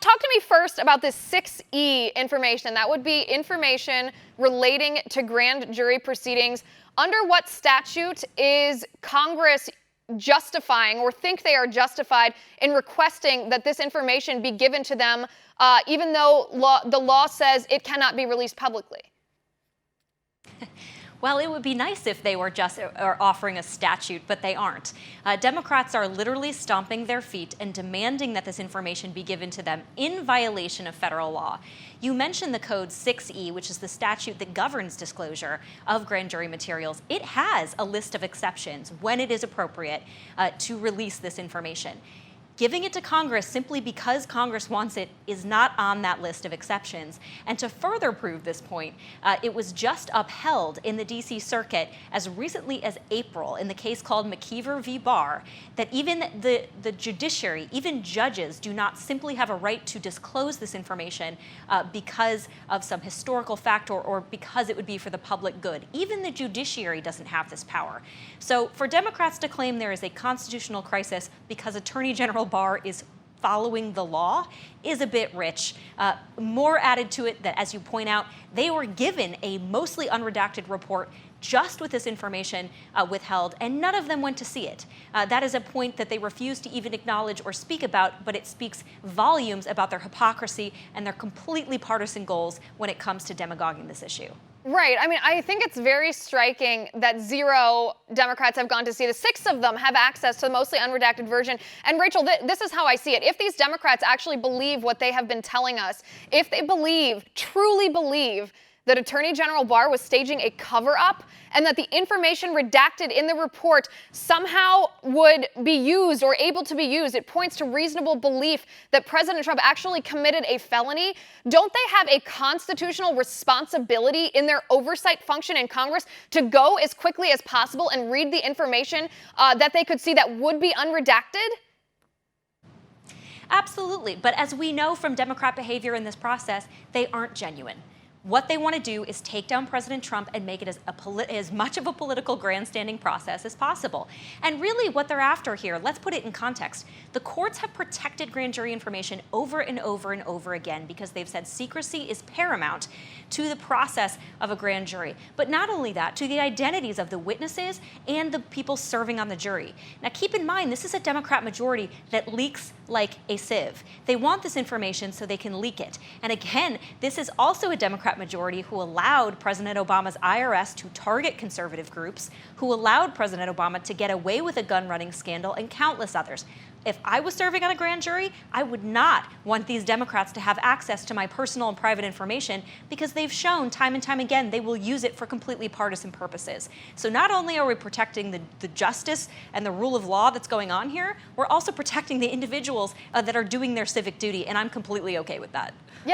talk to me first about this 6E information. That would be information relating to grand jury proceedings. Under what statute is Congress justifying or think they are justified in requesting that this information be given to them, even though the law says it cannot be released publicly? Well, it would be nice if they were just offering a statute, but they aren't. Democrats are literally stomping their feet and demanding that this information be given to them in violation of federal law. You mentioned the code 6E, which is the statute that governs disclosure of grand jury materials. It has a list of exceptions when it is appropriate to release this information. Giving it to Congress simply because Congress wants it is not on that list of exceptions. And to further prove this point, it was just upheld in the D.C. Circuit as recently as April in the case called McKeever v. Barr, that even the judiciary, even judges, do not simply have a right to disclose this information because of some historical fact or because it would be for the public good. Even the judiciary doesn't have this power. So for Democrats to claim there is a constitutional crisis because Attorney General Barr is following the law is a bit rich. More added to it that, as you point out, they were given a mostly unredacted report just with this information withheld, and none of them went to see it. That is a point that they refuse to even acknowledge or speak about, but it speaks volumes about their hypocrisy and their completely partisan goals when it comes to demagoguing this issue. Right. I mean, I think it's very striking that 0 Democrats have gone to see this. 6 of them have access to the mostly unredacted version. And Rachel, this is how I see it. If these Democrats actually believe what they have been telling us, if they truly believe that Attorney General Barr was staging a cover-up and that the information redacted in the report somehow would be used or able to be used, it points to reasonable belief that President Trump actually committed a felony. Don't they have a constitutional responsibility in their oversight function in Congress to go as quickly as possible and read the information that they could see that would be unredacted? Absolutely. But as we know from Democrat behavior in this process, they aren't genuine. What they want to do is take down President Trump and make it as much of a political grandstanding process as possible. And really what they're after here, let's put it in context. The courts have protected grand jury information over and over and over again because they've said secrecy is paramount to the process of a grand jury. But not only that, to the identities of the witnesses and the people serving on the jury. Now keep in mind, this is a Democrat majority that leaks like a sieve. They want this information so they can leak it. And again, this is also a Democrat majority who allowed President Obama's IRS to target conservative groups, who allowed President Obama to get away with a gun running scandal and countless others. If I was serving on a grand jury, I would not want these Democrats to have access to my personal and private information because they've shown time and time again they will use it for completely partisan purposes. So not only are we protecting the justice and the rule of law that's going on here, we're also protecting the individuals that are doing their civic duty, and I'm completely okay with that. Yeah.